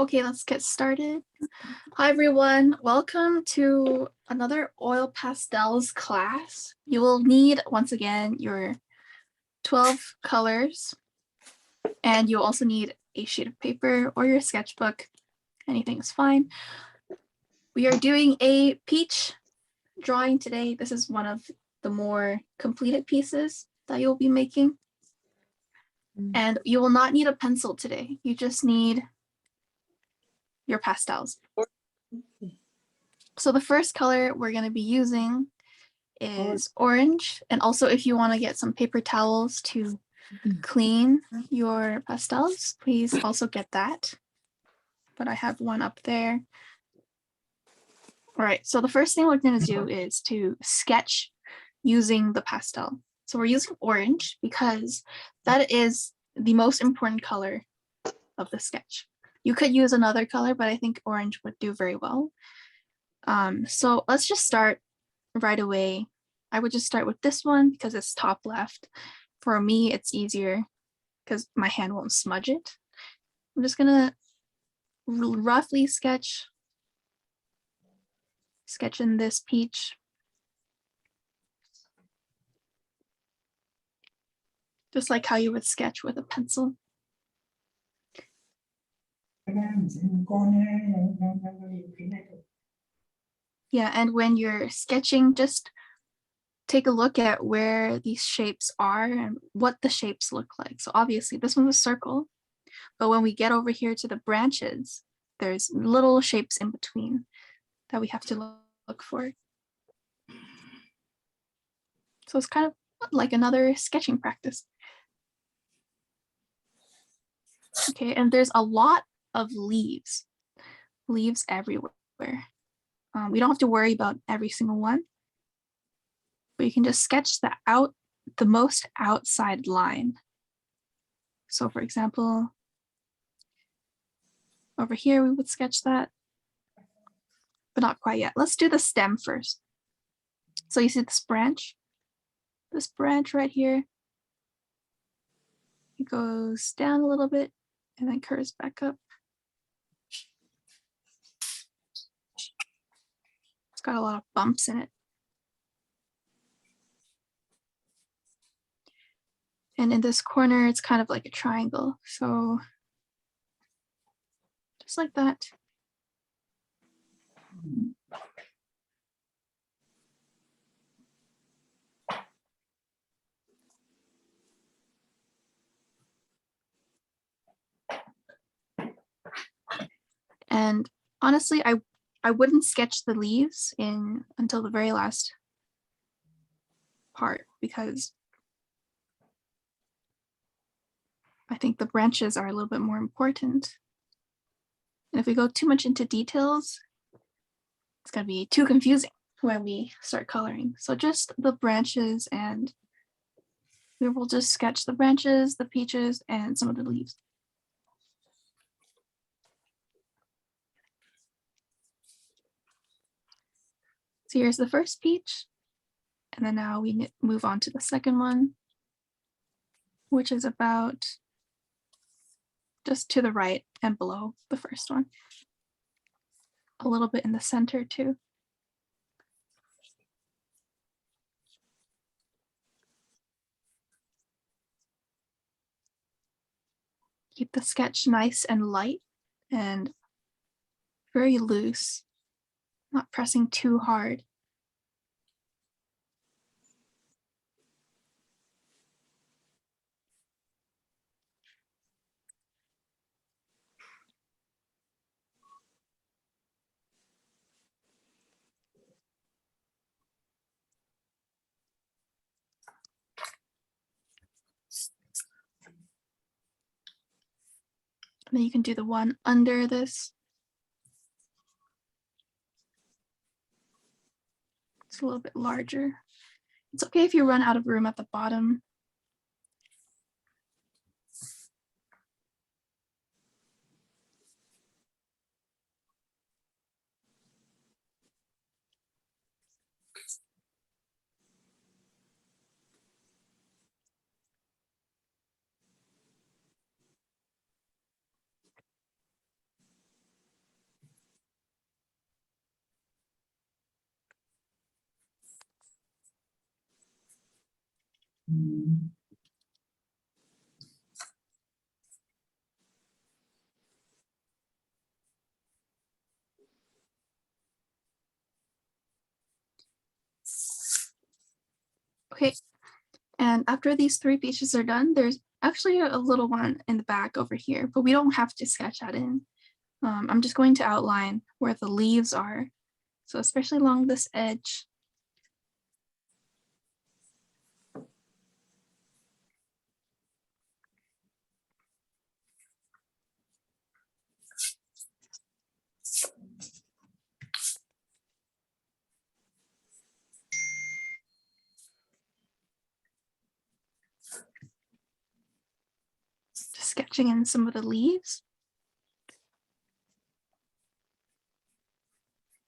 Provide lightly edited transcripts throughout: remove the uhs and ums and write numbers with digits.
Okay, let's get started. Hi everyone, welcome to another oil pastels class. You will need, once again, your 12 colors, and you'll also need a sheet of paper or your sketchbook. Anything is fine. We are doing a peach drawing today. This is one of the more completed pieces that you'll be making. And you will not need a pencil today. You just need your pastels. So the first color we're going to be using is orange. And also if you want to get some paper towels to clean your pastels, please also get that. But I have one up there. All right, so the first thing we're going to do is to sketch using the pastel. So we're using orange because that is the most important color of the sketch. You could use another color, but I think orange would do very well. So let's just start right away. I would just start with this one because it's top left. For me, it's easier because my hand won't smudge it. I'm just gonna roughly sketch in this peach. Just like how you would sketch with a pencil. Yeah, and when you're sketching, just take a look at where these shapes are and what the shapes look like. So obviously this one's a circle, but when we get over here to the branches, there's little shapes in between that we have to look for. So it's kind of like another sketching practice. Okay, and there's a lot of leaves everywhere. We don't have to worry about every single one, but you can just sketch the most outside line. So for example, over here we would sketch that, but not quite yet. Let's do the stem first. So you see this branch right here, it goes down a little bit and then curves back up. It's got a lot of bumps in it. And in this corner, it's kind of like a triangle. So just like that. And honestly, I wouldn't sketch the leaves until the very last part because I think the branches are a little bit more important. And if we go too much into details, it's gonna be too confusing when we start coloring. So just the branches, and we will just sketch the branches, the peaches, and some of the leaves. So here's the first peach. And then now we move on to the second one, which is about just to the right and below the first one. A little bit in the center too. Keep the sketch nice and light and very loose, not pressing too hard. And then you can do the one under this. It's a little bit larger. It's okay if you run out of room at the bottom. Okay, and after these 3 pieces are done, there's actually a little one in the back over here, but we don't have to sketch that in. I'm just going to outline where the leaves are. So especially along this edge. Just sketching in some of the leaves.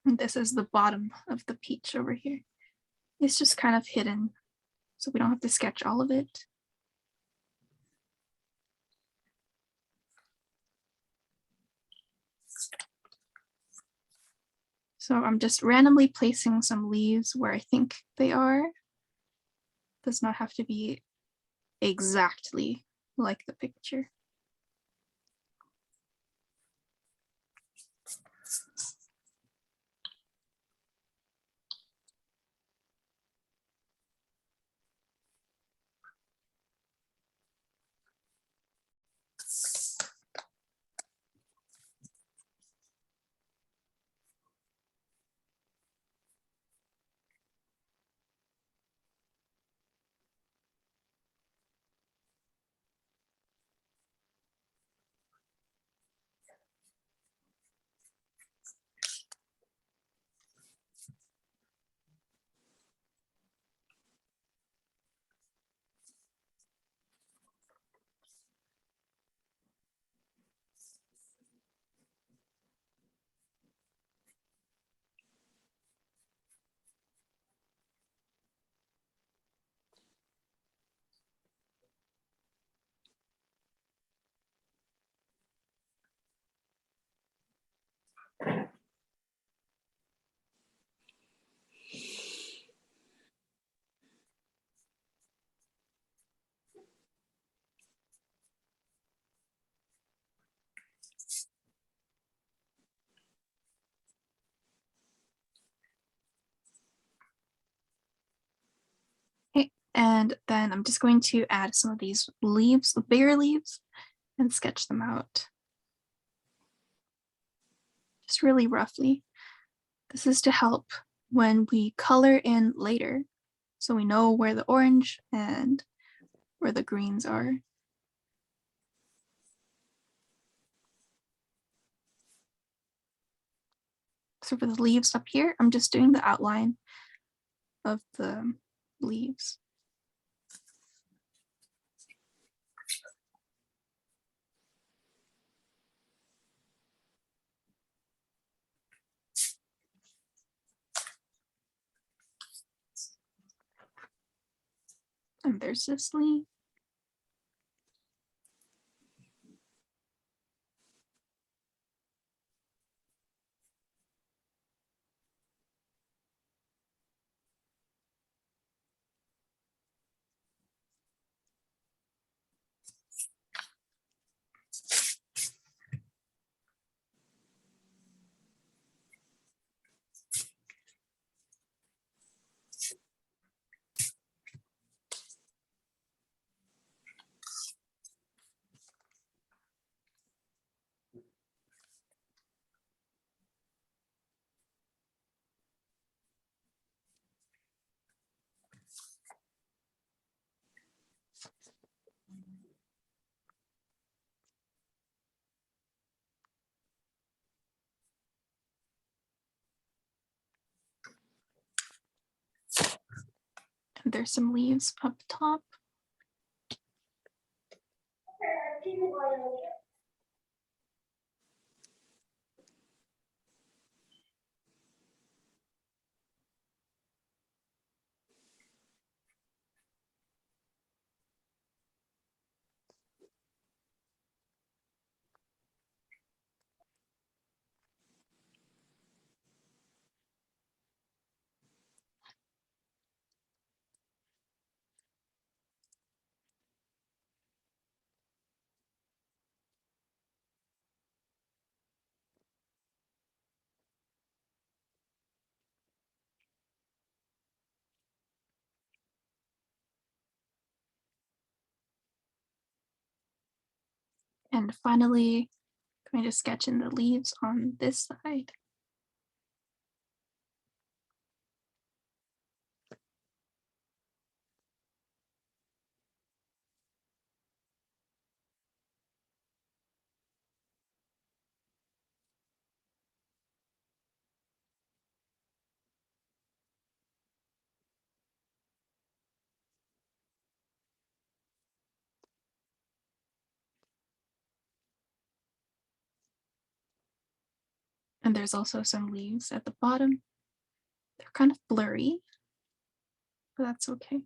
And this is the bottom of the peach over here. It's just kind of hidden, so we don't have to sketch all of it. So I'm just randomly placing some leaves where I think they are. Does not have to be exactly like the picture. Okay, and then I'm just going to add some of these leaves, the bigger leaves, and sketch them out. Just really roughly. This is to help when we color in later, so we know where the orange and where the greens are. So for the leaves up here, I'm just doing the outline of the leaves. And there's this leaf. And there's some leaves up top. And finally, I'm going to sketch in the leaves on this side. And there's also some leaves at the bottom. They're kind of blurry, but that's okay.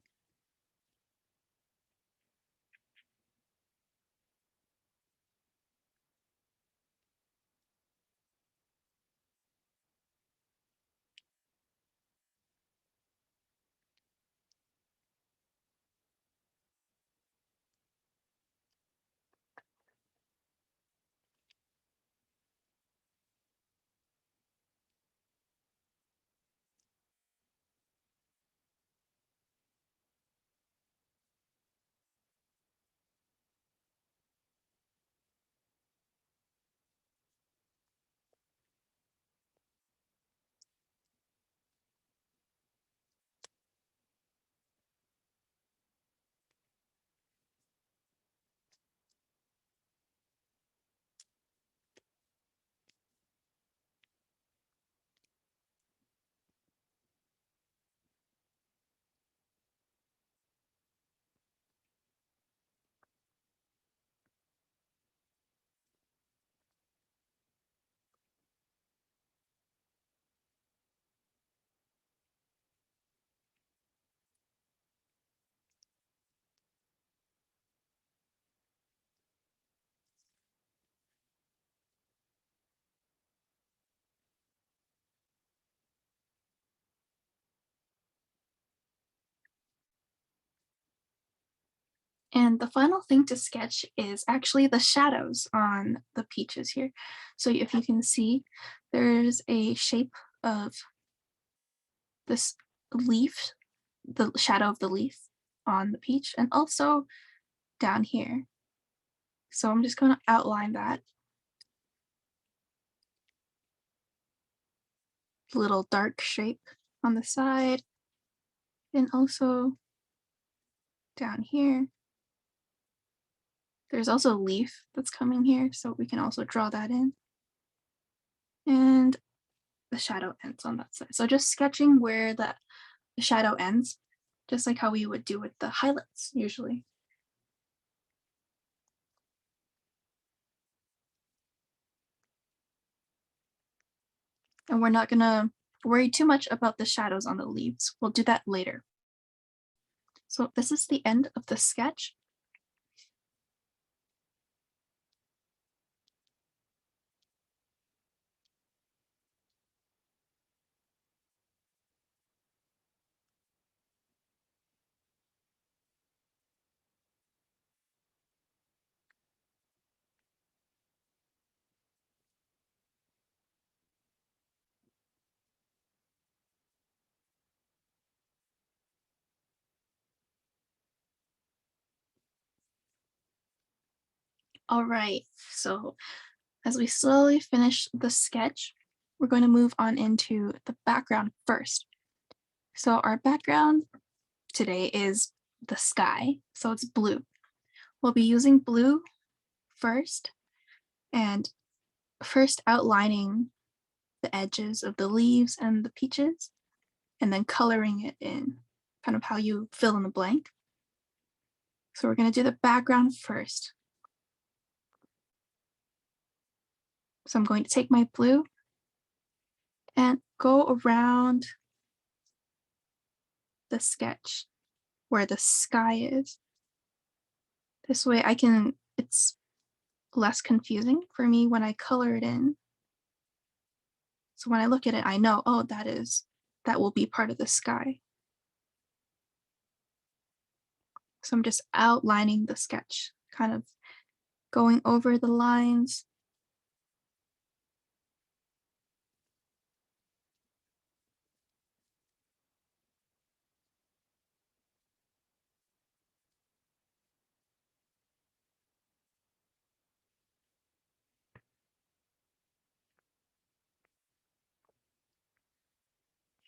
And the final thing to sketch is actually the shadows on the peaches here. So if you can see, there's a shape of this leaf, the shadow of the leaf on the peach, and also down here. So I'm just going to outline that little dark shape on the side, and also down here. There's also a leaf that's coming here, so we can also draw that in. And the shadow ends on that side. So just sketching where the shadow ends, just like how we would do with the highlights usually. And we're not gonna worry too much about the shadows on the leaves. We'll do that later. So this is the end of the sketch. All right, so as we slowly finish the sketch, we're going to move on into the background first. So our background today is the sky, so it's blue. We'll be using blue first, and first outlining the edges of the leaves and the peaches, and then coloring it in, kind of how you fill in the blank. So we're going to do the background first. So I'm going to take my blue and go around the sketch where the sky is. This way it's less confusing for me when I color it in. So when I look at it, I know, oh, that will be part of the sky. So I'm just outlining the sketch, kind of going over the lines.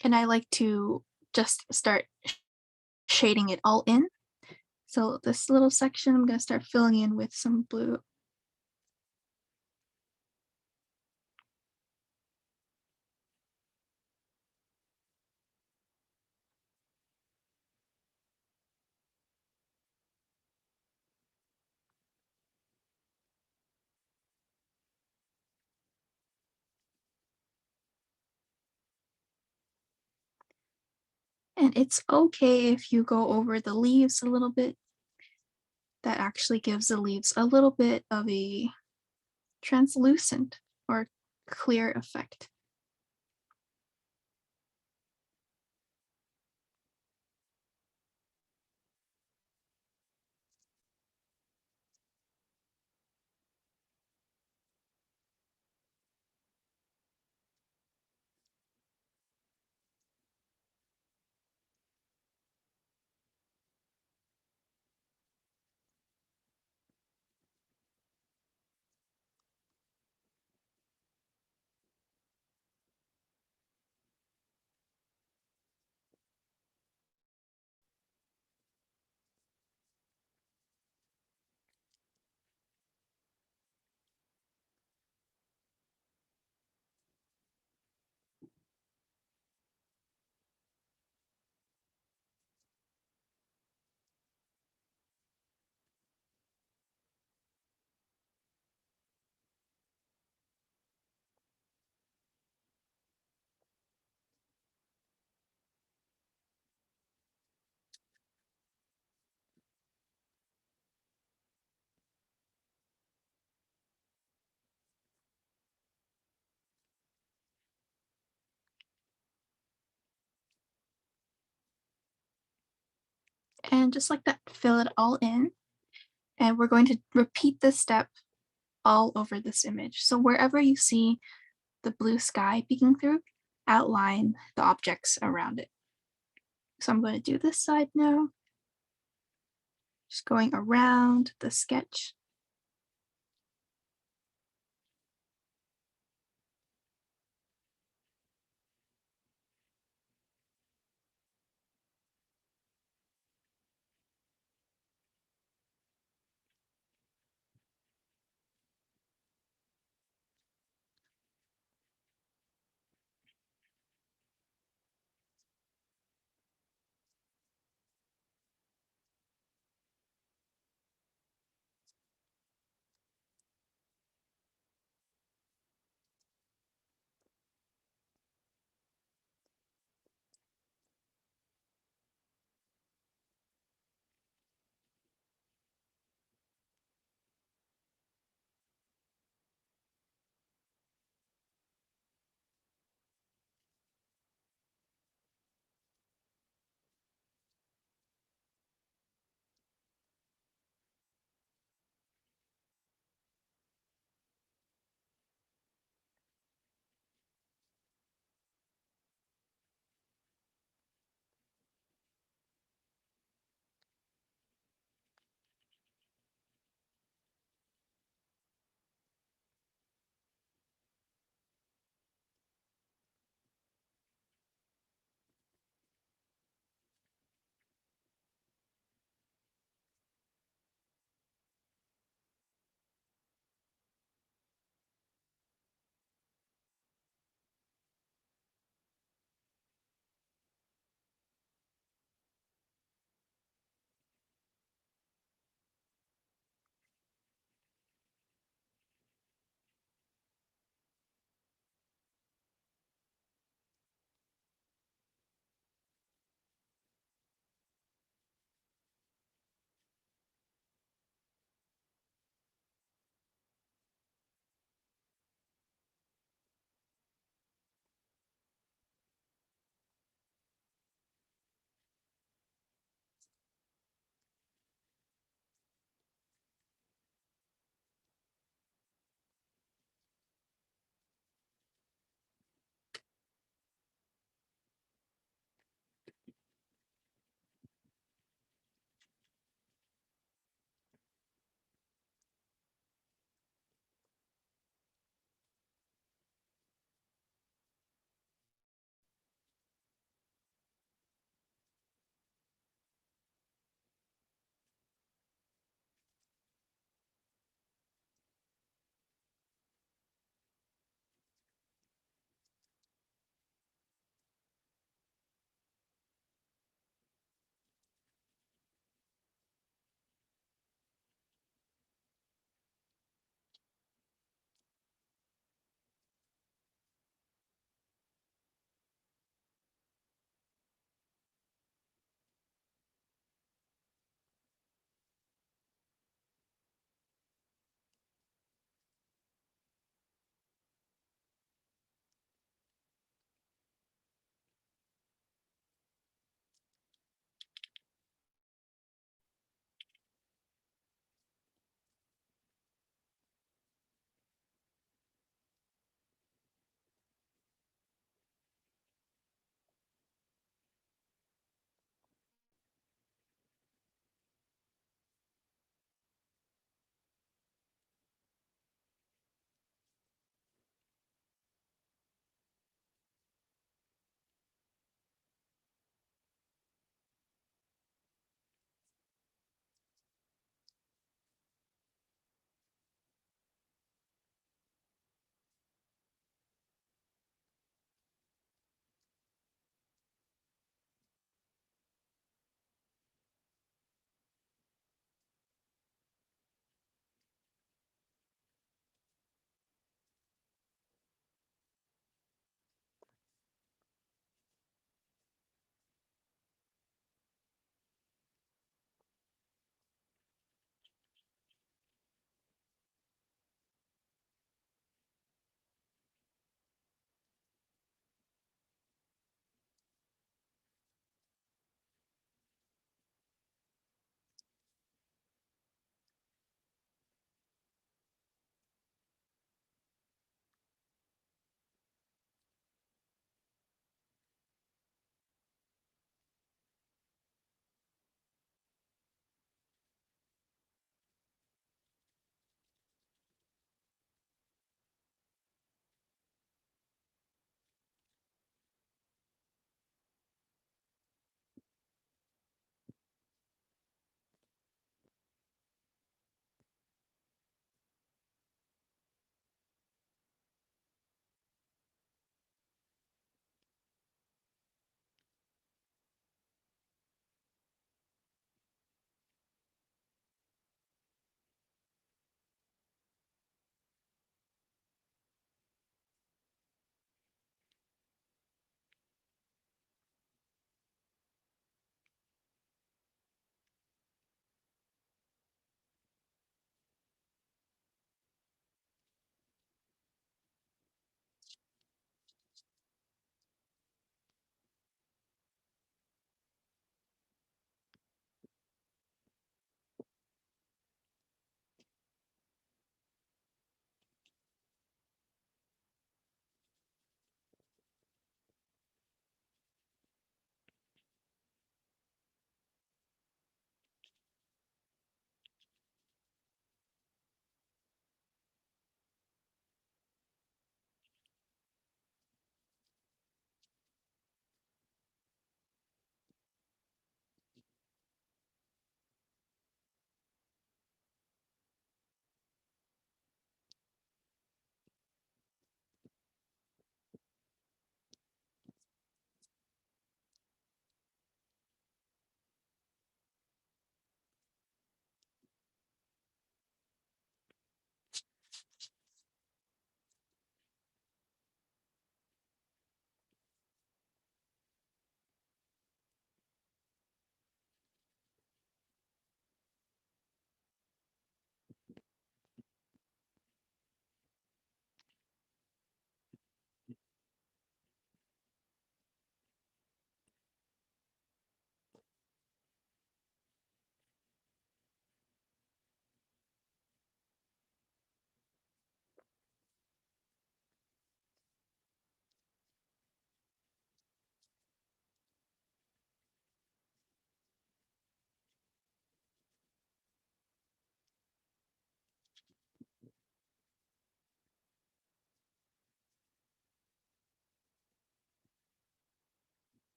And I like to just start shading it all in. So this little section, I'm going to start filling in with some blue. And it's okay if you go over the leaves a little bit. That actually gives the leaves a little bit of a translucent or clear effect. And just like that, fill it all in. And we're going to repeat this step all over this image. So wherever you see the blue sky peeking through, outline the objects around it. So I'm going to do this side now, just going around the sketch.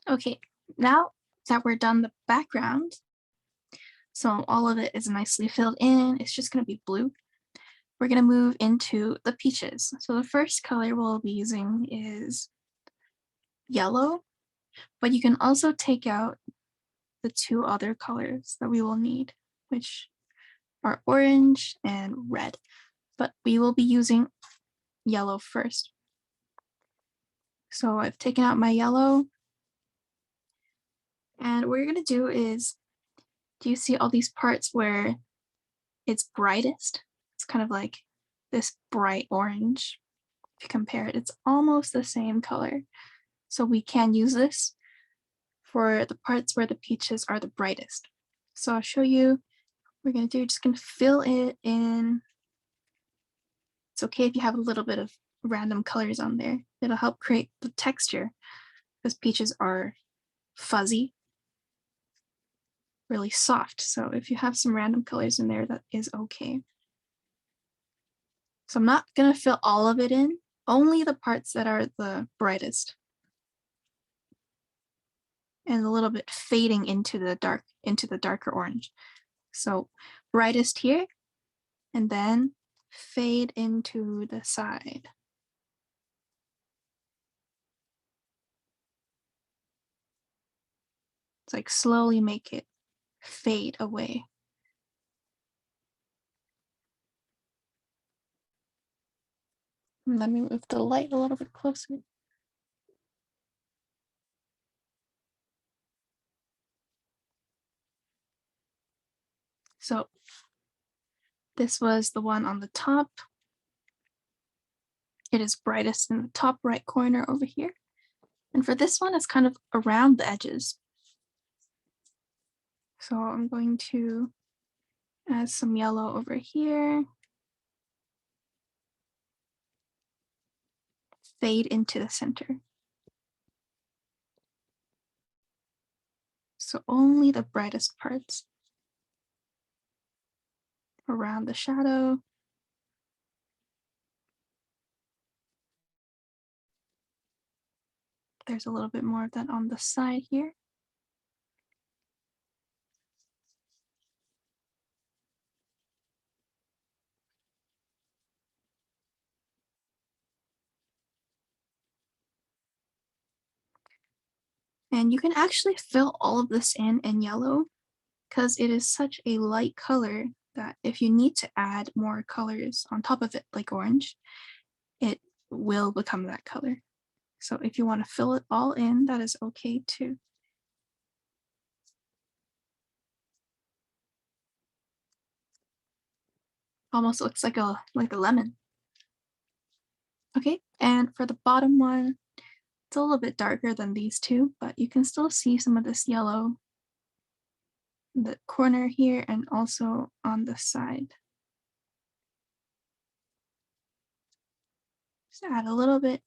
Okay, now that we're done the background, so all of it is nicely filled in, it's just going to be blue. We're going to move into the peaches. So the first color we'll be using is yellow, but you can also take out the two other colors that we will need, which are orange and red. But we will be using yellow first. So I've taken out my yellow. And what you're going to do is, do you see all these parts where it's brightest? It's kind of like this bright orange. If you compare it, it's almost the same color. So we can use this for the parts where the peaches are the brightest. So I'll show you what we're going to do. Just going to fill it in. It's okay if you have a little bit of random colors on there. It'll help create the texture because peaches are fuzzy, really soft. So if you have some random colors in there, that is okay. So I'm not going to fill all of it in, only the parts that are the brightest. And a little bit fading into the darker orange. So brightest here, and then fade into the side. It's like slowly make it fade away. Let me move the light a little bit closer. So this was the one on the top. It is brightest in the top right corner over here. And for this one, it's kind of around the edges. So I'm going to add some yellow over here. Fade into the center. So only the brightest parts around the shadow. There's a little bit more of that on the side here. And you can actually fill all of this in yellow because it is such a light color that if you need to add more colors on top of it, like orange, it will become that color. So if you want to fill it all in, that is okay too. Almost looks like a lemon. Okay, and for the bottom one, it's a little bit darker than these two, but you can still see some of this yellow in the corner here and also on the side. Just add a little bit.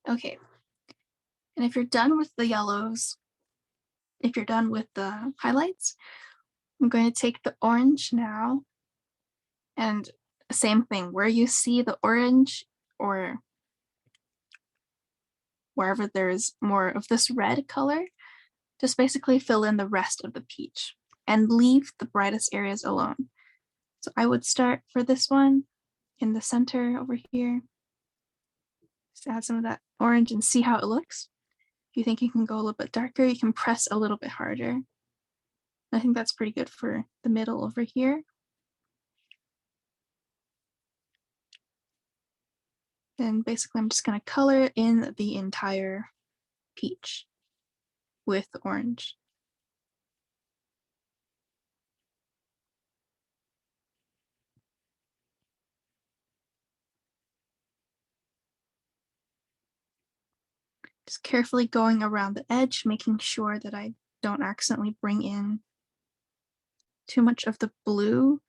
Okay. And if you're done with the yellows, if you're done with the highlights, I'm going to take the orange now, and same thing, where you see the orange or wherever there's more of this red color, just basically fill in the rest of the peach and leave the brightest areas alone. So I would start for this one in the center over here. Just add some of that orange and see how it looks. If you think you can go a little bit darker, you can press a little bit harder. I think that's pretty good for the middle over here. Then basically I'm just going to color in the entire peach with orange. Just carefully going around the edge, making sure that I don't accidentally bring in too much of the blue.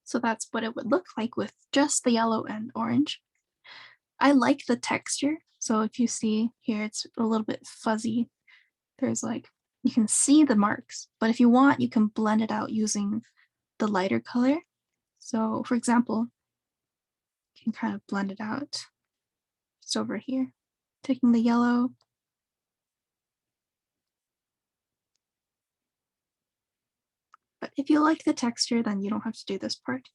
So that's what it would look like with just the yellow and orange. I like the texture. So if you see here, it's a little bit fuzzy. There's like, you can see the marks, but if you want, you can blend it out using the lighter color. So for example, you can kind of blend it out just over here, taking the yellow. But if you like the texture, then you don't have to do this part.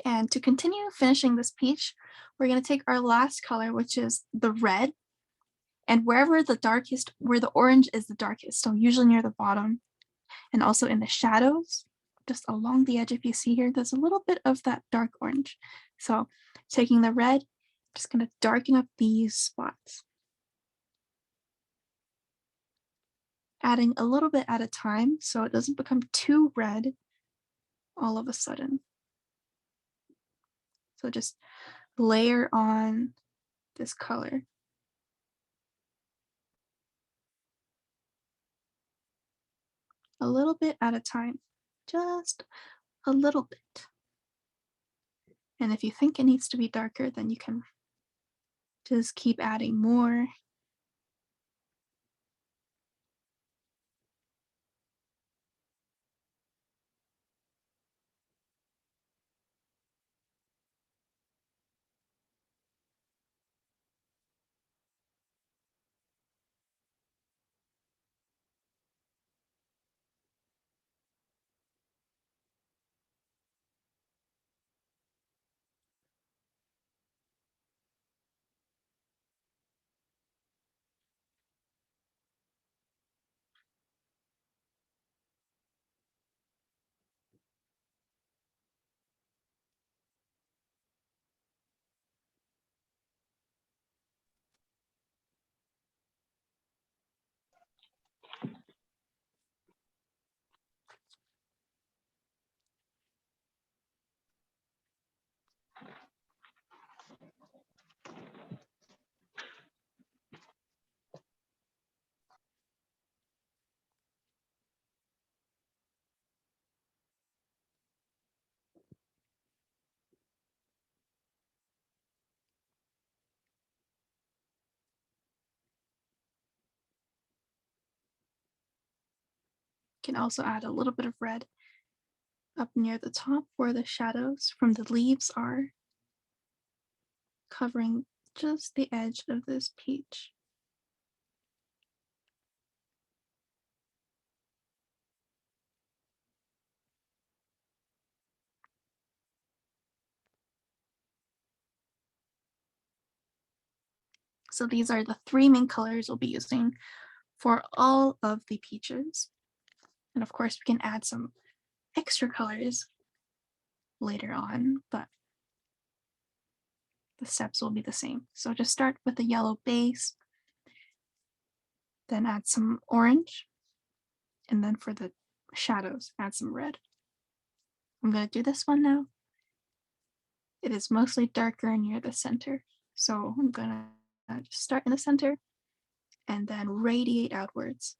And to continue finishing this peach, we're going to take our last color, which is the red. And wherever the darkest, where the orange is the darkest, so usually near the bottom, and also in the shadows, just along the edge, if you see here, there's a little bit of that dark orange. So taking the red, just going to darken up these spots. Adding a little bit at a time so it doesn't become too red all of a sudden. So just layer on this color. A little bit at a time, just a little bit. And if you think it needs to be darker, then you can just keep adding more. can also add a little bit of red up near the top where the shadows from the leaves are, covering just the edge of this peach. So these are the three main colors we'll be using for all of the peaches. And of course, we can add some extra colors later on, but the steps will be the same. So just start with a yellow base, then add some orange, and then for the shadows, add some red. I'm going to do this one now. It is mostly darker near the center. So I'm going to just start in the center and then radiate outwards.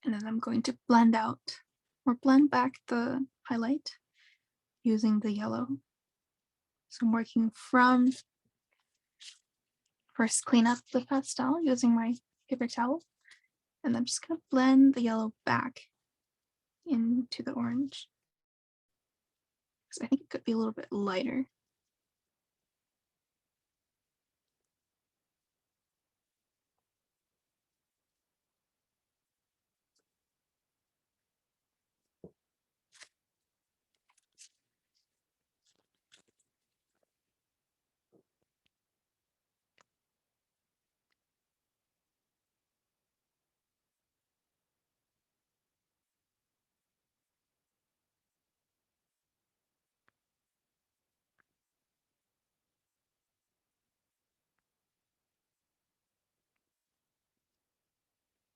And then I'm going to blend out or blend back the highlight using the yellow. So I'm working from first clean up the pastel using my paper towel, and I'm just going to blend the yellow back into the orange. Because I think it could be a little bit lighter.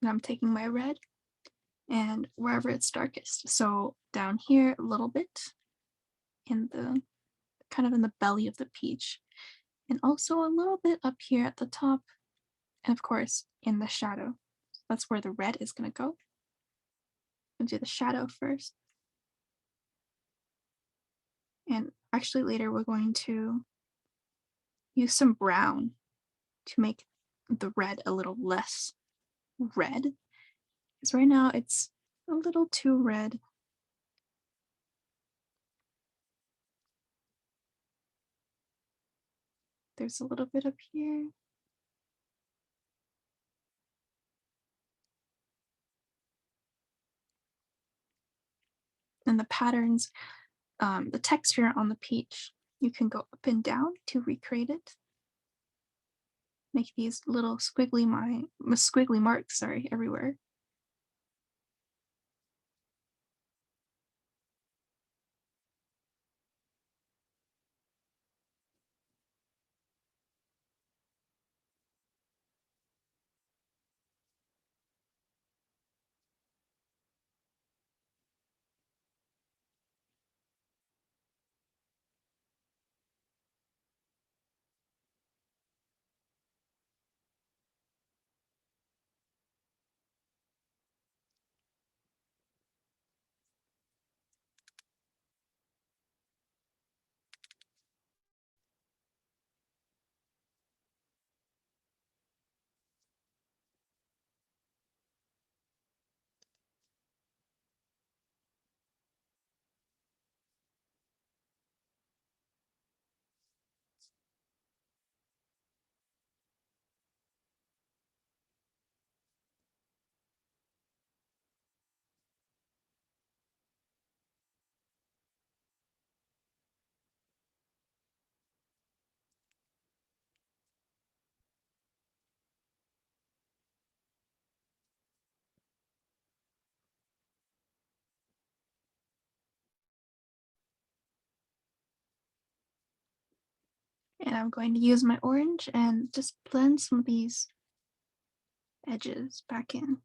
And I'm taking my red and wherever it's darkest. So down here a little bit in the kind of in the belly of the peach, and also a little bit up here at the top, and of course in the shadow. That's where the red is going to go. I'll do the shadow first. And actually later we're going to use some brown to make the red a little less red. Because right now it's a little too red. There's a little bit up here. And the patterns, the texture on the peach, you can go up and down to recreate it. Make these little squiggly marks, sorry, everywhere. And I'm going to use my orange and just blend some of these edges back in.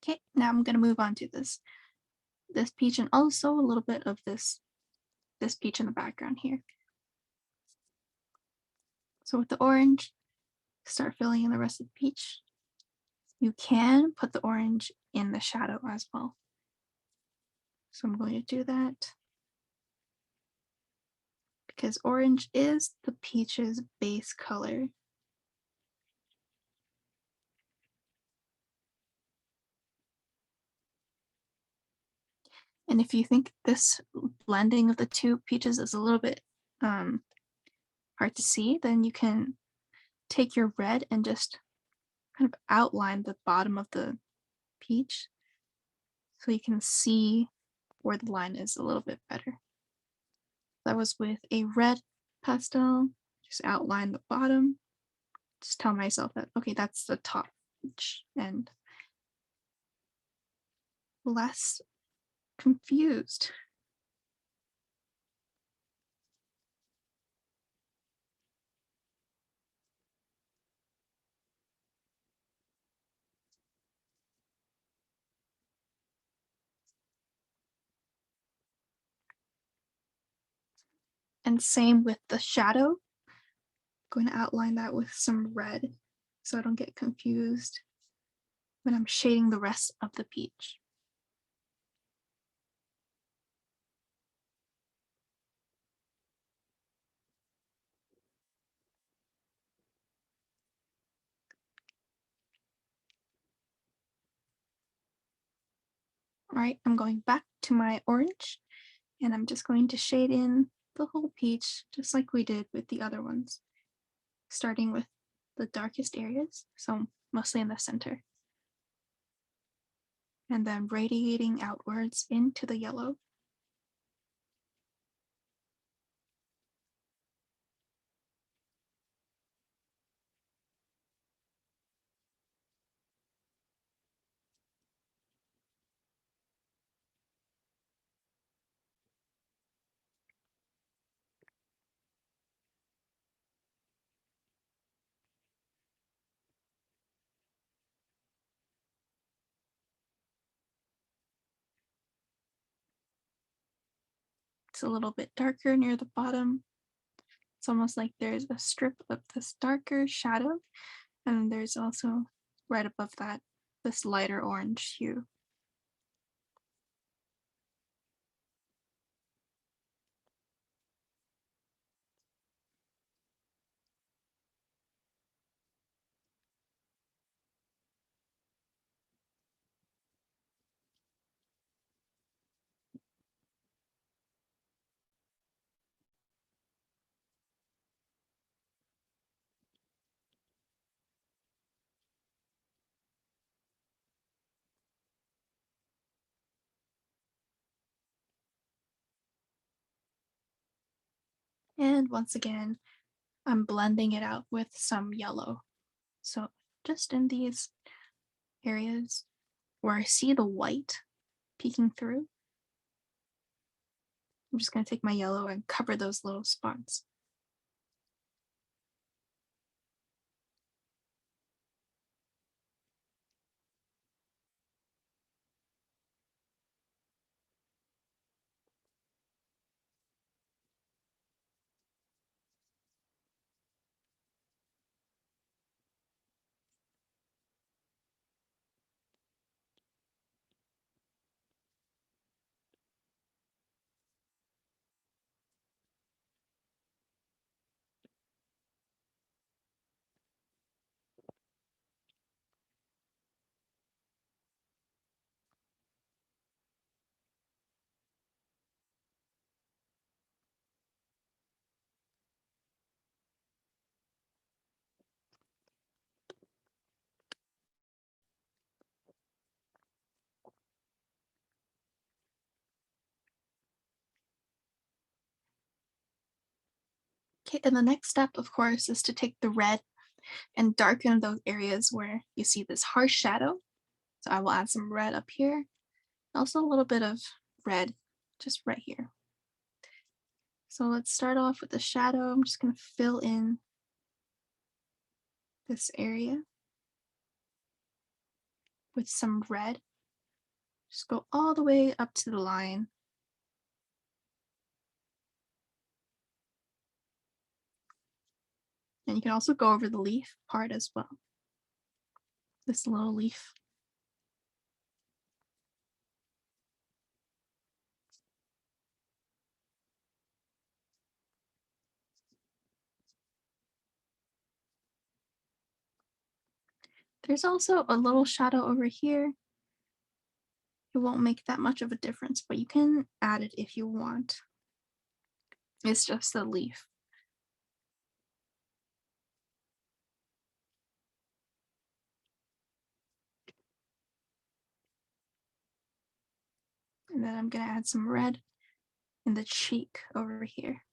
Okay, now I'm going to move on to this peach and also a little bit of this peach in the background here. So with the orange, start filling in the rest of the peach. You can put the orange in the shadow as well. So I'm going to do that because orange is the peach's base color. And if you think this blending of the two peaches is a little bit hard to see, then you can take your red and just kind of outline the bottom of the peach so you can see where the line is a little bit better. That was with a red pastel, just outline the bottom, just tell myself that, okay, that's the top peach, and less confused. And same with the shadow. I'm going to outline that with some red so I don't get confused when I'm shading the rest of the peach. All right, I'm going back to my orange and I'm just going to shade in the whole peach just like we did with the other ones, starting with the darkest areas, so mostly in the center, and then radiating outwards into the yellow. It's a little bit darker near the bottom. It's almost like there's a strip of this darker shadow, and there's also right above that this lighter orange hue. And once again, I'm blending it out with some yellow. So just in these areas where I see the white peeking through, I'm just going to take my yellow and cover those little spots. Okay, and the next step, of course, is to take the red and darken those areas where you see this harsh shadow. So I will add some red up here, also a little bit of red just right here. So let's start off with the shadow. I'm just going to fill in this area with some red. Just go all the way up to the line. And you can also go over the leaf part as well. This little leaf. There's also a little shadow over here. It won't make that much of a difference, but you can add it if you want. It's just the leaf. And then I'm going to add some red in the cheek over here.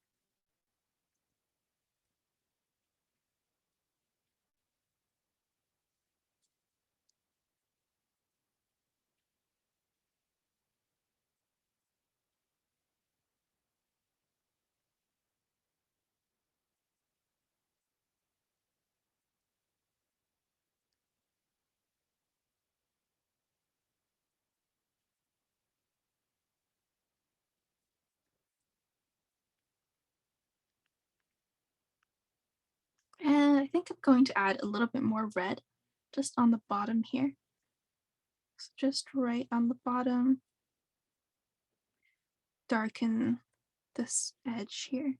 And I think I'm going to add a little bit more red just on the bottom here. So just right on the bottom, darken this edge here.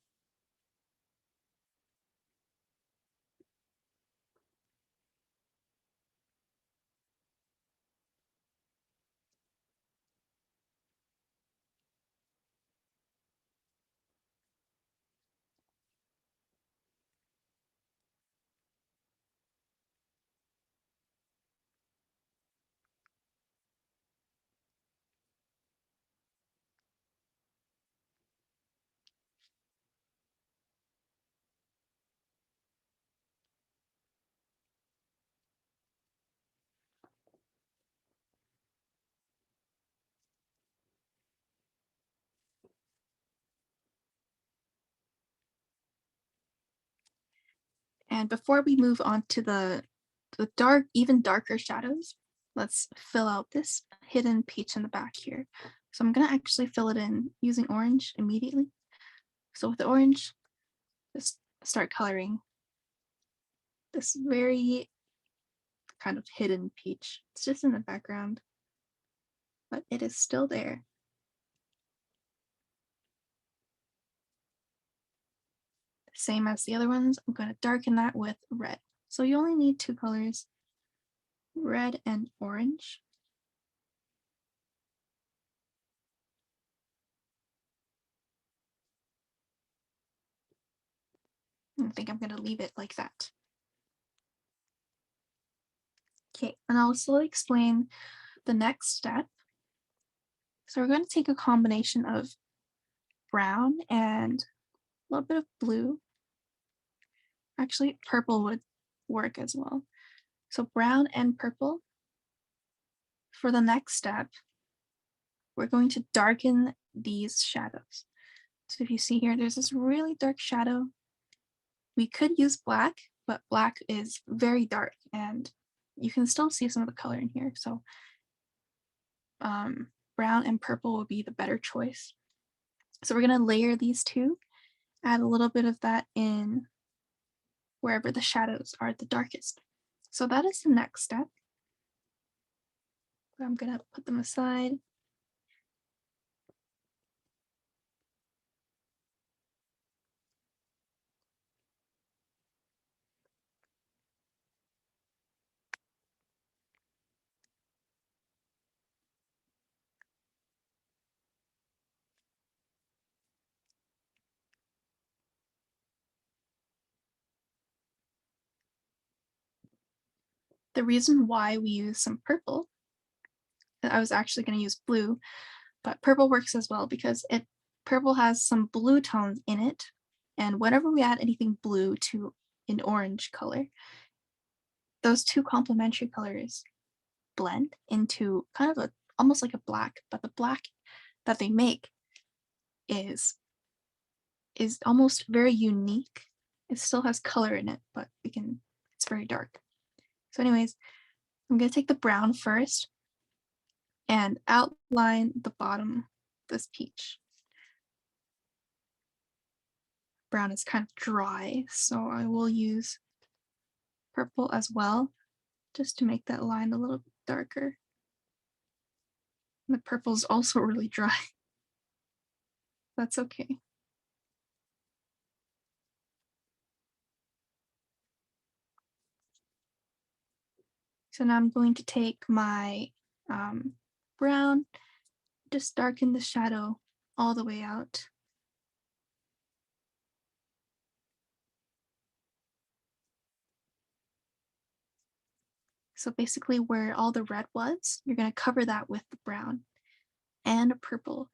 And before we move on to the dark, even darker shadows, let's fill out this hidden peach in the back here. So I'm going to actually fill it in using orange immediately. So with the orange, just start coloring this very kind of hidden peach. It's just in the background, but it is still there. Same as the other ones, I'm going to darken that with red. So you only need two colors, red and orange. I think I'm going to leave it like that. Okay, and I'll slowly explain the next step. So we're going to take a combination of brown and a little bit of blue. Actually, purple would work as well. So brown and purple. For the next step, we're going to darken these shadows. So if you see here, there's this really dark shadow. We could use black, but black is very dark and you can still see some of the color in here. So brown and purple will be the better choice. So we're going to layer these two, add a little bit of that in wherever the shadows are the darkest. So that is the next step. I'm going to put them aside. The reason why we use some purple, I was actually going to use blue, but purple works as well because purple has some blue tones in it. And whenever we add anything blue to an orange color, those two complementary colors blend into kind of a almost like a black, but the black that they make is almost very unique. It still has color in it, but it's very dark. So anyways, I'm gonna take the brown first and outline the bottom, this peach. Brown is kind of dry, so I will use purple as well, just to make that line a little bit darker. And the purple is also really dry. That's okay. So now I'm going to take my brown, just darken the shadow all the way out. So basically where all the red was, you're going to cover that with the brown and purple.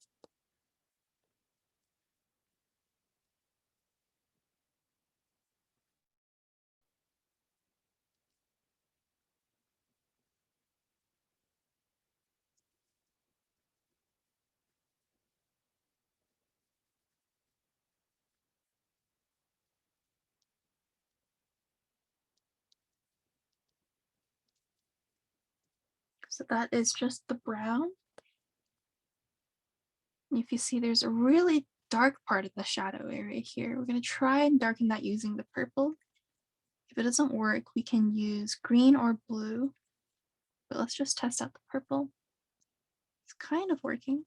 So that is just the brown. And if you see, there's a really dark part of the shadow area here. We're going to try and darken that using the purple. If it doesn't work, we can use green or blue. But let's just test out the purple. It's kind of working.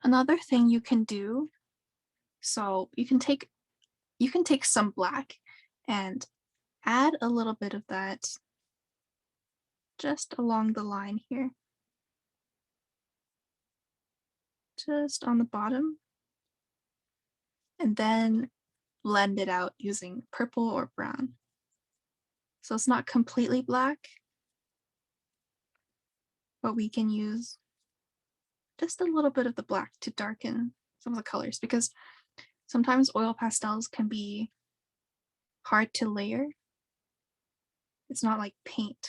Another thing you can do, so you can take some black and add a little bit of that just along the line here, just on the bottom, and then blend it out using purple or brown. So it's not completely black, but we can use just a little bit of the black to darken some of the colors, because sometimes oil pastels can be hard to layer. It's not like paint.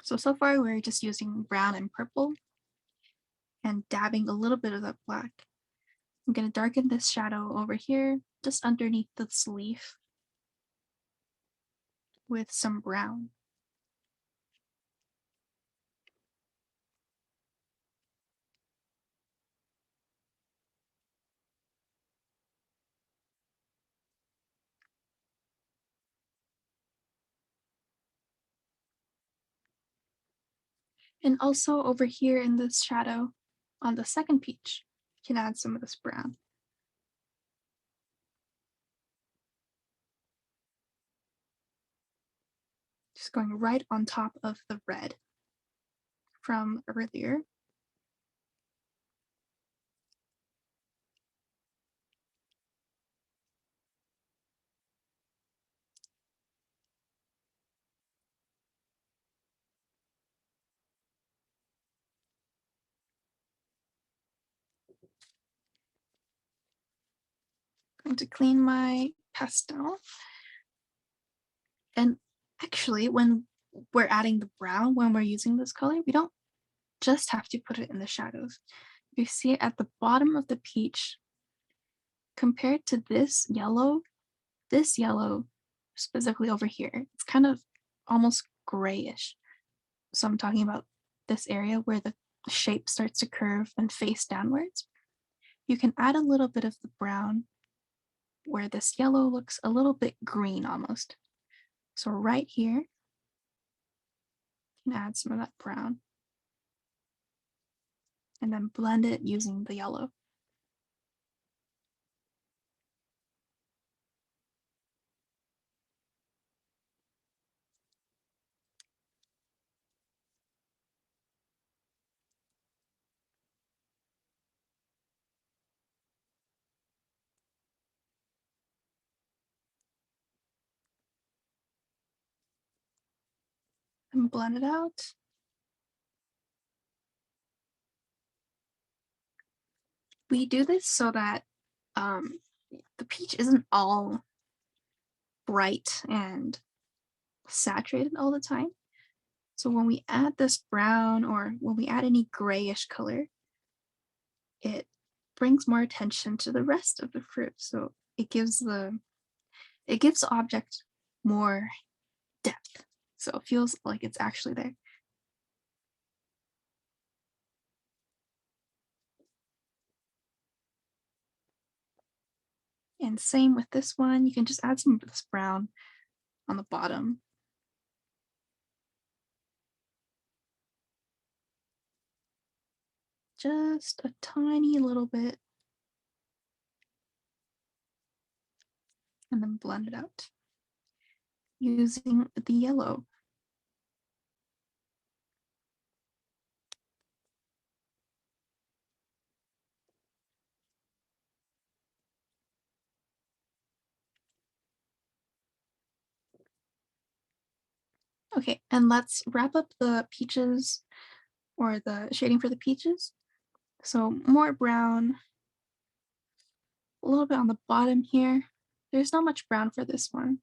So far we're just using brown and purple and dabbing a little bit of that black. I'm going to darken this shadow over here, just underneath this leaf, with some brown. And also over here in this shadow on the second peach, you can add some of this brown. Just going right on top of the red from earlier. Going to clean my pastel. And actually, when we're adding the brown, when we're using this color, we don't just have to put it in the shadows. You see it at the bottom of the peach, compared to this yellow specifically over here, it's kind of almost grayish. So I'm talking about this area where the shape starts to curve and face downwards. You can add a little bit of the brown where this yellow looks a little bit green almost. So right here, you can add some of that brown and then blend it using the yellow. And blend it out. We do this so that um, the peach isn't all bright and saturated all the time. So when we add this brown or when we add any grayish color, it brings more attention to the rest of the fruit. So it gives the object more depth. So it feels like it's actually there. And same with this one, you can just add some of this brown on the bottom. Just a tiny little bit. And then blend it out using the yellow. Okay, and let's wrap up the peaches or the shading for the peaches. So more brown, a little bit on the bottom here. There's not much brown for this one.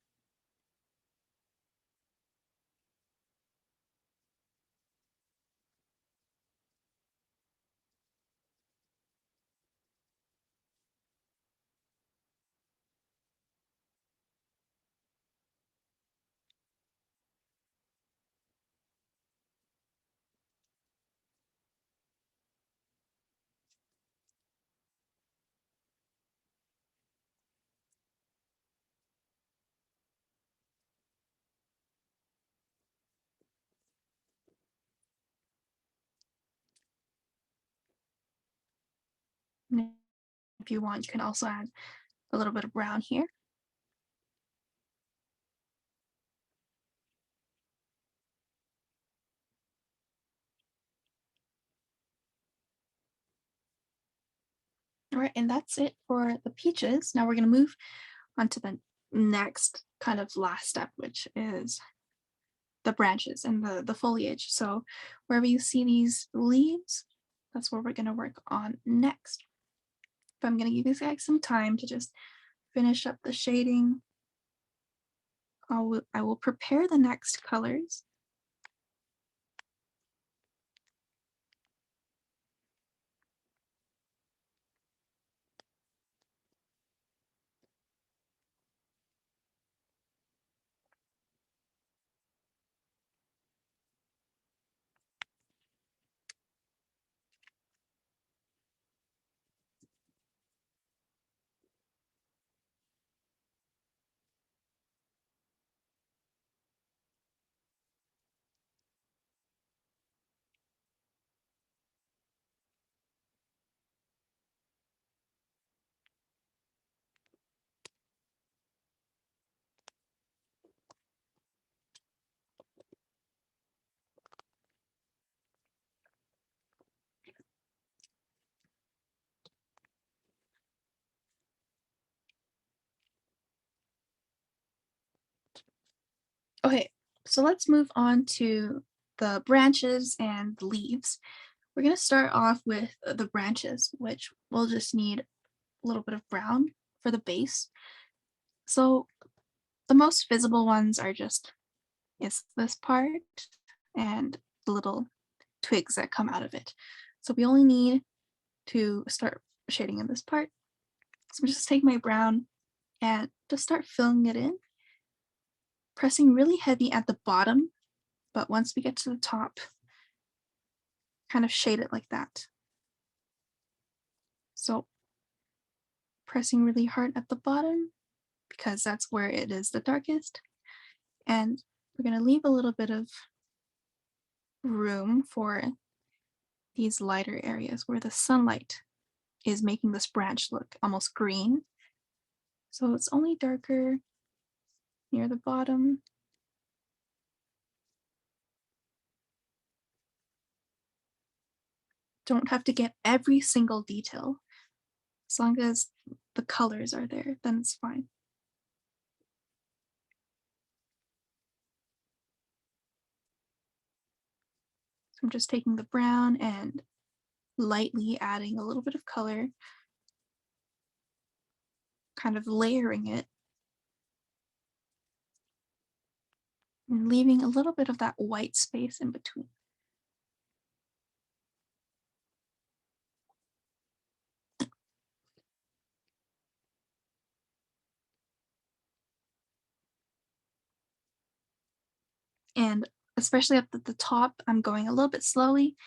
And if you want, you can also add a little bit of brown here. All right, and that's it for the peaches. Now we're going to move on to the next kind of last step, which is the branches and the foliage. So wherever you see these leaves, that's where we're going to work on next. But I'm going to give you guys some time to just finish up the shading. I will prepare the next colors. Okay, so let's move on to the branches and the leaves. We're going to start off with the branches, which we'll just need a little bit of brown for the base. So the most visible ones are just is this part and the little twigs that come out of it. So we only need to start shading in this part. So I'm just take my brown and just start filling it in, pressing really heavy at the bottom, but once we get to the top, kind of shade it like that. So pressing really hard at the bottom because that's where it is the darkest. And we're going to leave a little bit of room for these lighter areas where the sunlight is making this branch look almost green. So it's only darker near the bottom. Don't have to get every single detail. As long as the colors are there, then it's fine. So I'm just taking the brown and lightly adding a little bit of color, kind of layering it, and leaving a little bit of that white space in between. And especially at the top, I'm going a little bit slowly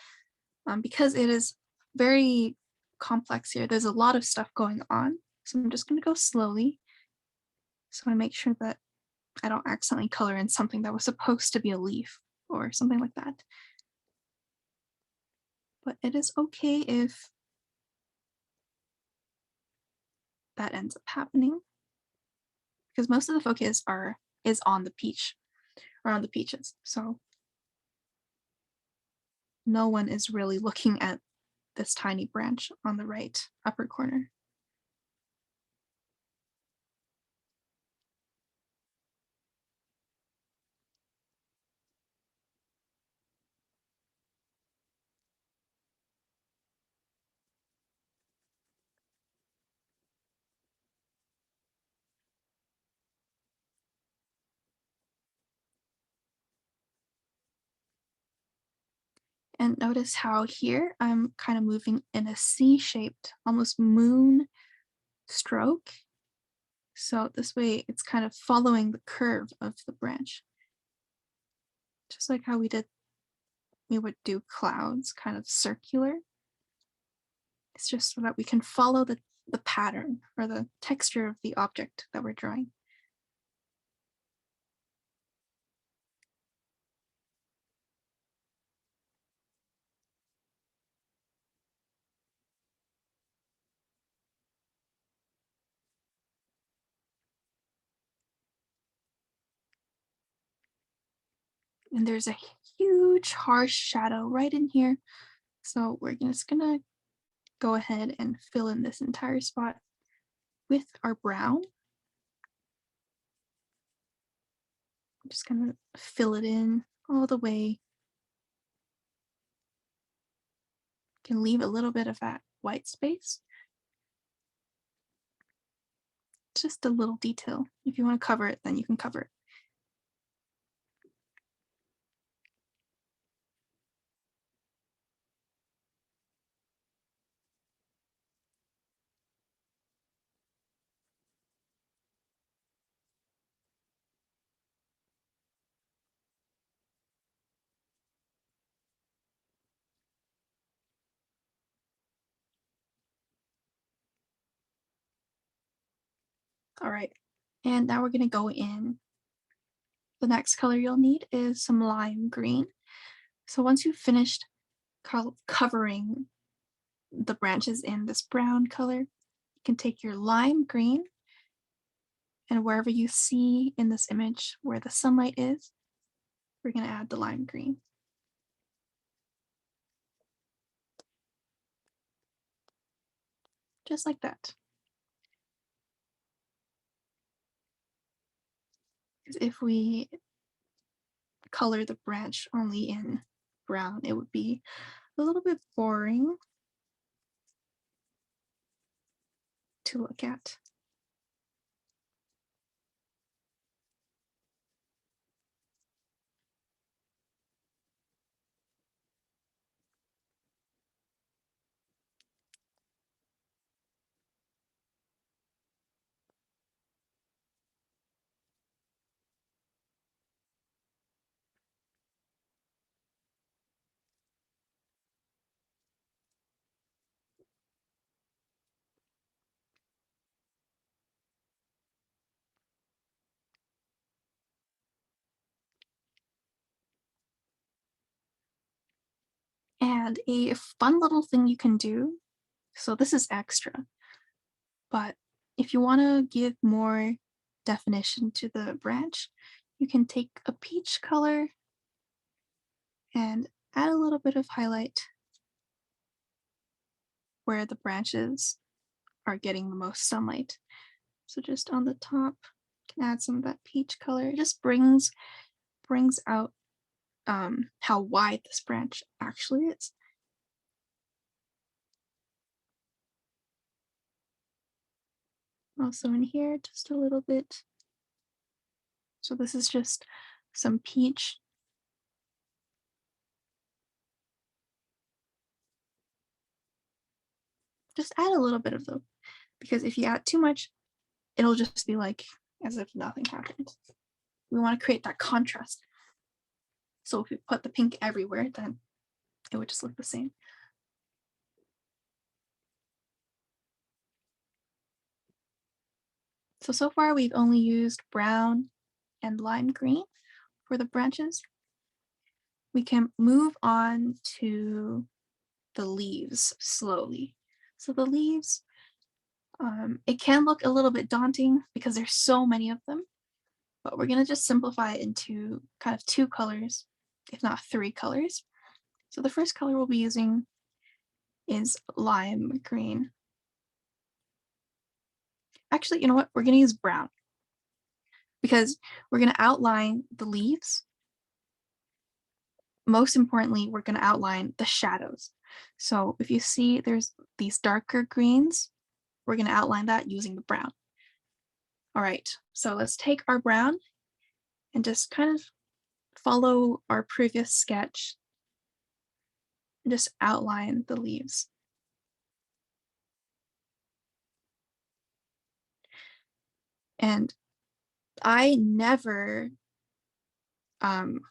because it is very complex here. There's a lot of stuff going on. So I'm just going to go slowly. So I make sure that I don't accidentally color in something that was supposed to be a leaf or something like that. But it is okay if that ends up happening because most of the focus is on the peach or on the peaches. So no one is really looking at this tiny branch on the right upper corner. And notice how here I'm kind of moving in a C-shaped, almost moon stroke. So this way it's kind of following the curve of the branch. Just like how we would do clouds, kind of circular. It's just so that we can follow the pattern or the texture of the object that we're drawing. And there's a huge harsh shadow right in here. So we're just gonna go ahead and fill in this entire spot with our brown. I'm just gonna fill it in all the way. Can leave a little bit of that white space. Just a little detail. If you want to cover it, then you can cover it. All right. And now we're going to go in. The next color you'll need is some lime green. So once you've finished covering the branches in this brown color, you can take your lime green and wherever you see in this image where the sunlight is, we're going to add the lime green. Just like that. Because if we color the branch only in brown, it would be a little bit boring to look at. And a fun little thing you can do, so this is extra, but if you want to give more definition to the branch, you can take a peach color and add a little bit of highlight where the branches are getting the most sunlight. So just on the top, you can add some of that peach color. It just brings out how wide this branch actually is. Also in here, just a little bit. So this is just some peach. Just add a little bit of them, because if you add too much, it'll just be like as if nothing happened. We want to create that contrast. So if we put the pink everywhere, then it would just look the same. So far we've only used brown and lime green for the branches. We can move on to the leaves slowly. So the leaves, it can look a little bit daunting because there's so many of them, but we're gonna just simplify it into kind of 2 colors, if not 3 colors. So the first color we'll be using is lime green. Actually, you know what? We're gonna use brown because we're gonna outline the leaves. Most importantly, we're gonna outline the shadows. So if you see there's these darker greens, we're gonna outline that using the brown. All right, so let's take our brown and just kind of follow our previous sketch and just outline the leaves. And I never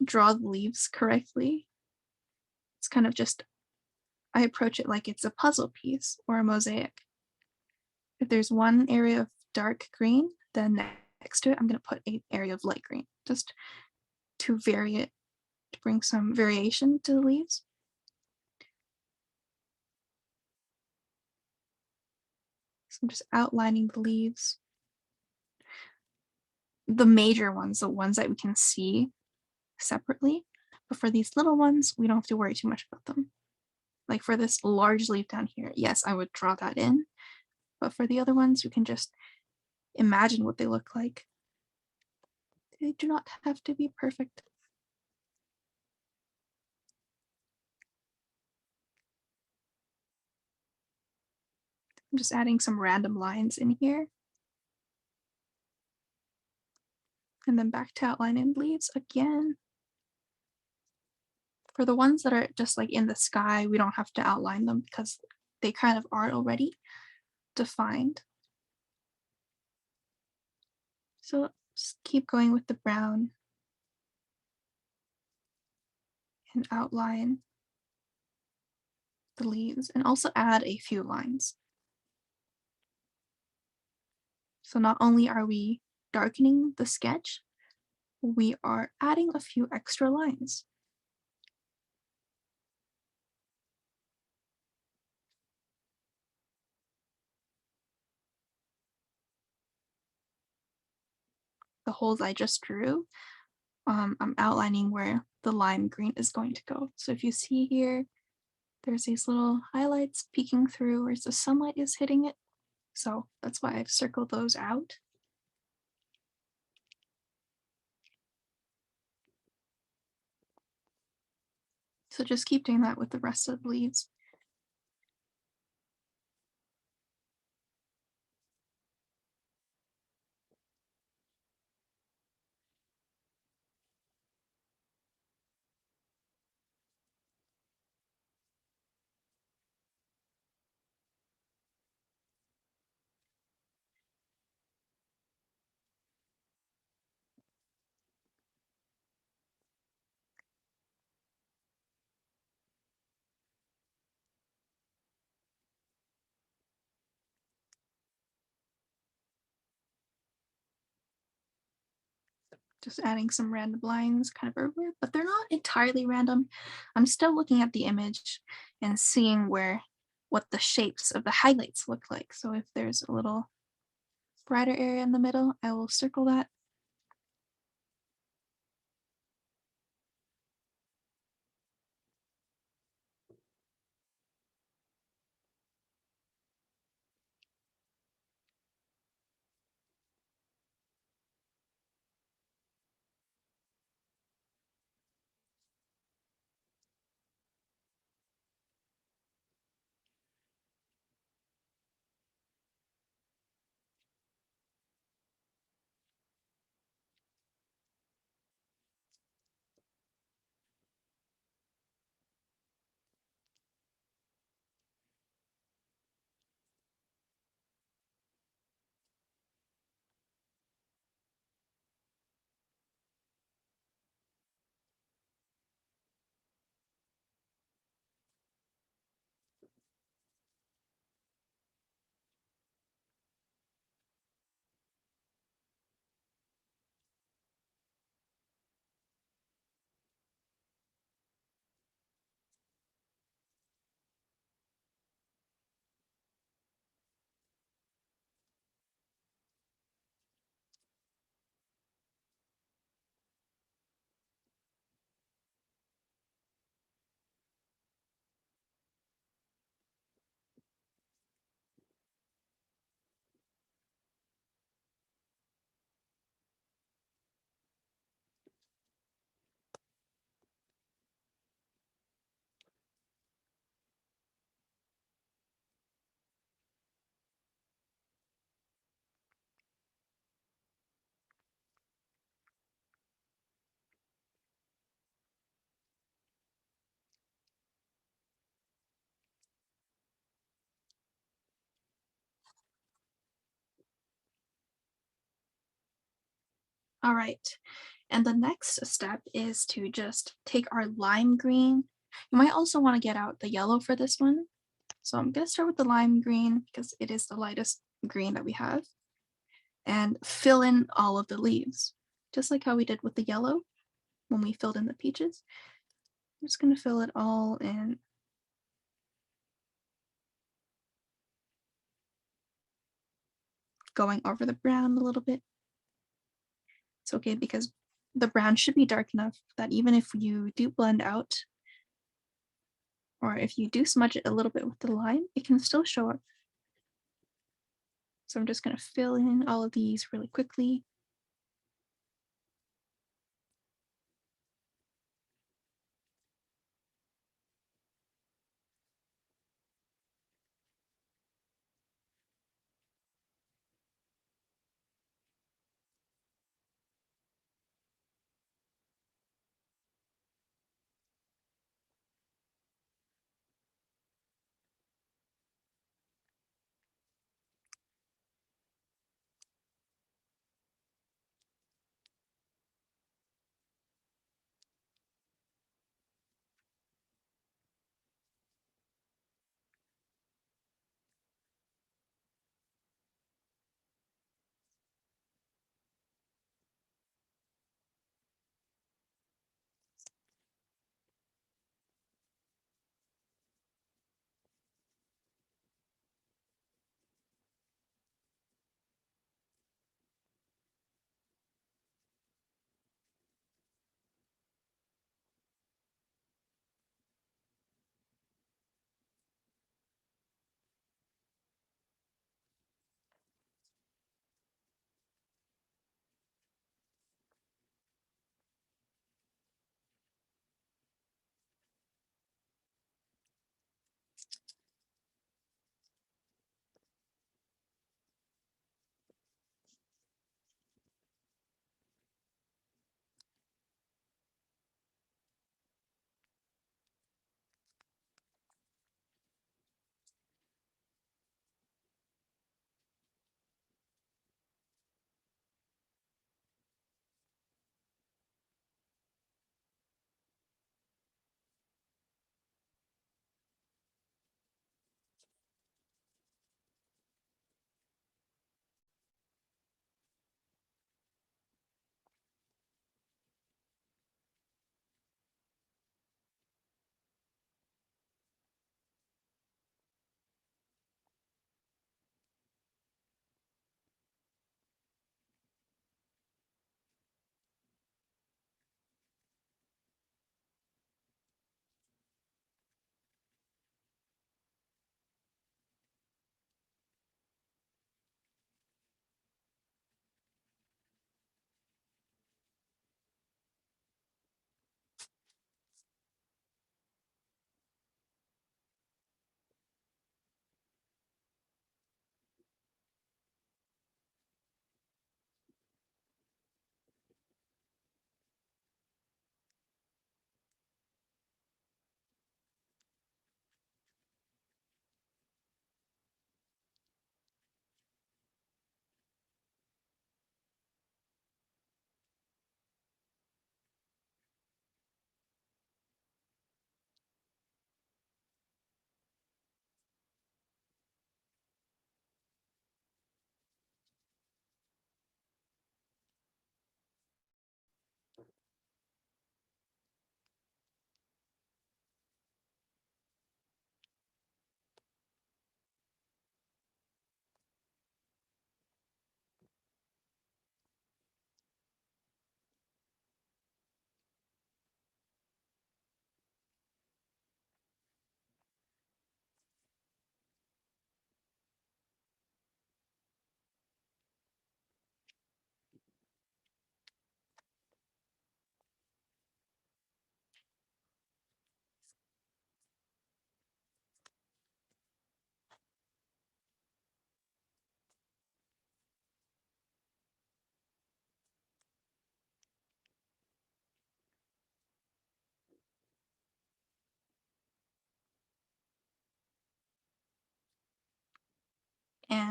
draw the leaves correctly. It's kind of just, I approach it like it's a puzzle piece or a mosaic. If there's one area of dark green, then next to it, I'm going to put an area of light green, just to vary it, to bring some variation to the leaves. So I'm just outlining the leaves. The major ones, the ones that we can see separately. But for these little ones, we don't have to worry too much about them. Like for this large leaf down here, yes, I would draw that in. But for the other ones, you can just imagine what they look like. They do not have to be perfect. I'm just adding some random lines in here. And then back to outlining leaves again. For the ones that are just like in the sky, we don't have to outline them because they kind of are already defined. So just keep going with the brown and outline the leaves and also add a few lines. So not only are we darkening the sketch, we are adding a few extra lines. The holes I just drew, I'm outlining where the lime green is going to go. So if you see here, there's these little highlights peeking through where the sunlight is hitting it. So that's why I've circled those out. So just keep doing that with the rest of the leaves. Just adding some random lines kind of everywhere, but they're not entirely random. I'm still looking at the image and seeing what the shapes of the highlights look like. So if there's a little brighter area in the middle, I will circle that. All right. And the next step is to just take our lime green. You might also want to get out the yellow for this one. So I'm going to start with the lime green because it is the lightest green that we have, and fill in all of the leaves, just like how we did with the yellow when we filled in the peaches. I'm just going to fill it all in. Going over the brown a little bit. It's okay because the brown should be dark enough that even if you do blend out, or if you do smudge it a little bit with the lime, it can still show up. So I'm just going to fill in all of these really quickly.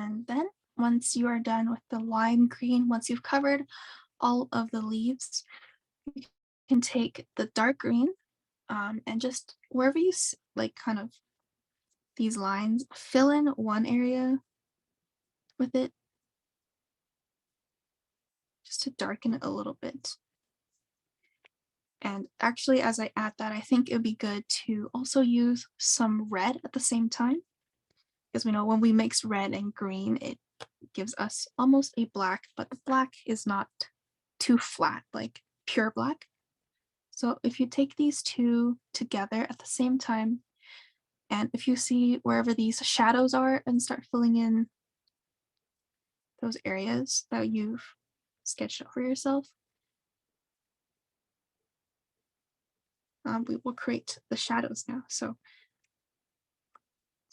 And then once you are done with the lime green, once you've covered all of the leaves, you can take the dark green and just wherever you like kind of these lines, fill in one area with it just to darken it a little bit. And actually, as I add that, I think it would be good to also use some red at the same time, because we know when we mix red and green, it gives us almost a black, but the black is not too flat, like pure black. So if you take these two together at the same time, and if you see wherever these shadows are and start filling in those areas that you've sketched out for yourself, we will create the shadows now. So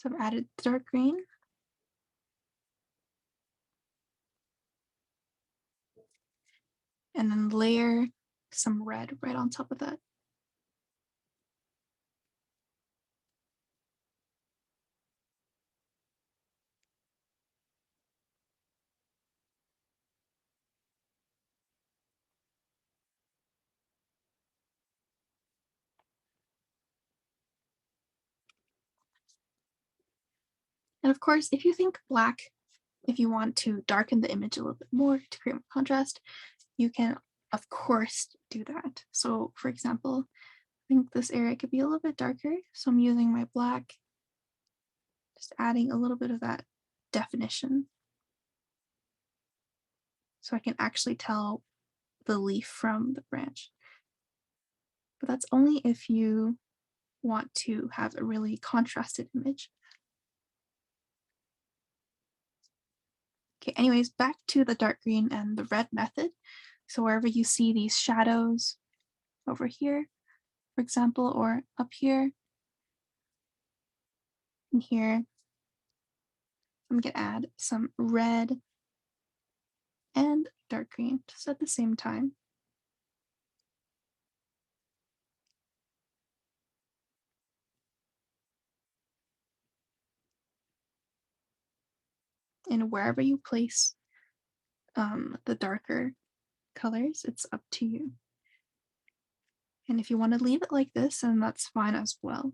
I've added dark green. And then layer some red right on top of that. And of course, if you think black, if you want to darken the image a little bit more to create more contrast, you can, of course, do that. So for example, I think this area could be a little bit darker. So I'm using my black, just adding a little bit of that definition. So I can actually tell the leaf from the branch. But that's only if you want to have a really contrasted image. Okay, anyways, back to the dark green and the red method. So wherever you see these shadows over here, for example, or up here and here, I'm gonna add some red and dark green just at the same time. And wherever you place the darker colors, it's up to you. And if you want to leave it like this, then that's fine as well.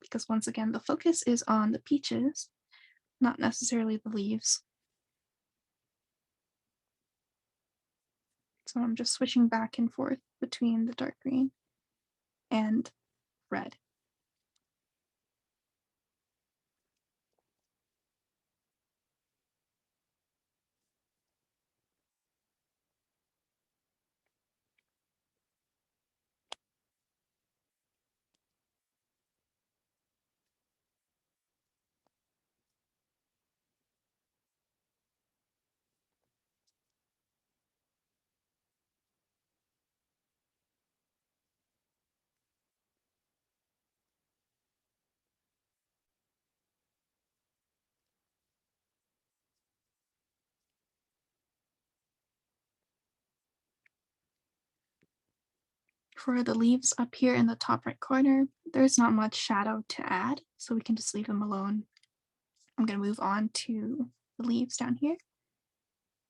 Because once again, the focus is on the peaches, not necessarily the leaves. So I'm just switching back and forth between the dark green and red. For the leaves up here in the top right corner, there's not much shadow to add, so we can just leave them alone. I'm going to move on to the leaves down here.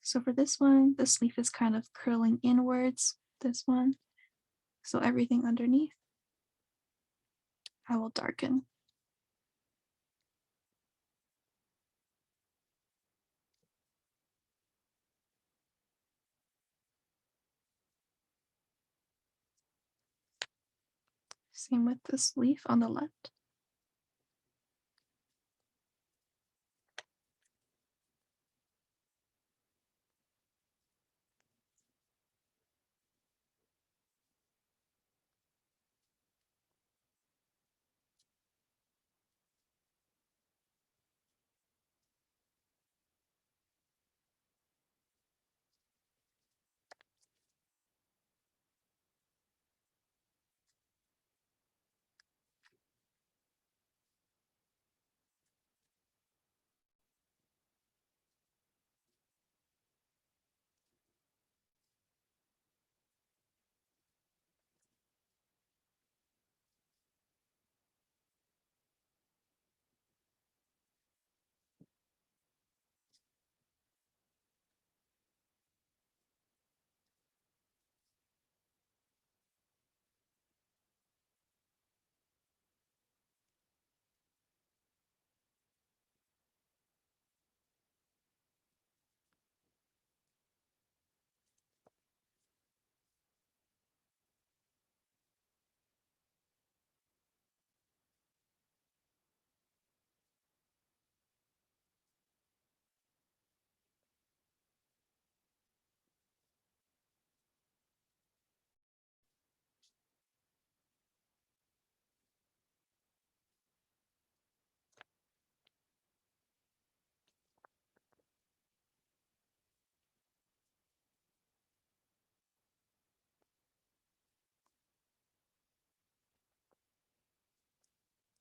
So for this one, this leaf is kind of curling inwards, this one. So everything underneath, I will darken. Same with this leaf on the left.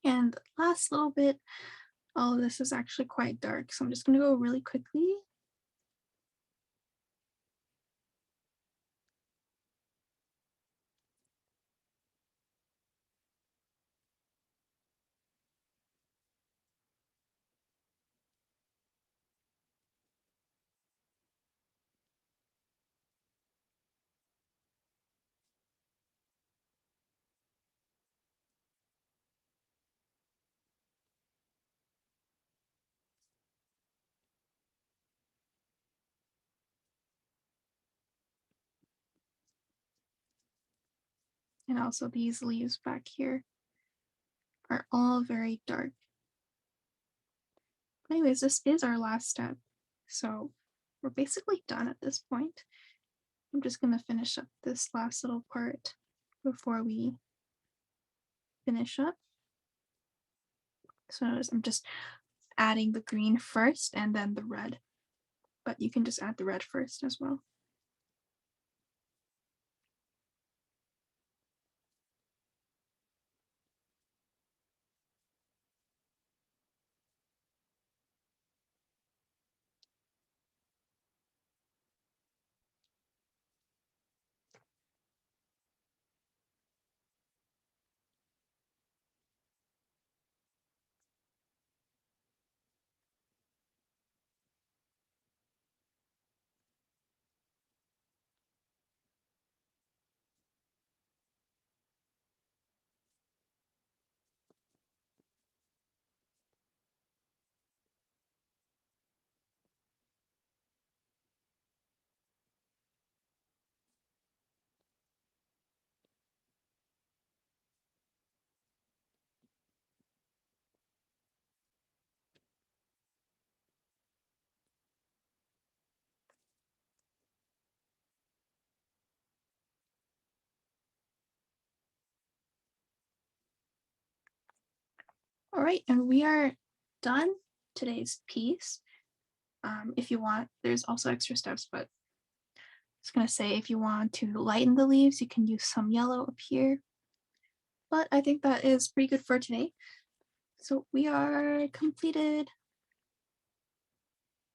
And last little bit, oh, this is actually quite dark, so I'm just going to go really quickly. And also these leaves back here are all very dark. Anyways, this is our last step. So we're basically done at this point. I'm just going to finish up this last little part before we finish up. So notice I'm just adding the green first and then the red, but you can just add the red first as well. All right, and we are done today's piece. If you want, there's also extra steps, but I was gonna say if you want to lighten the leaves, you can use some yellow up here. But I think that is pretty good for today. So we are completed.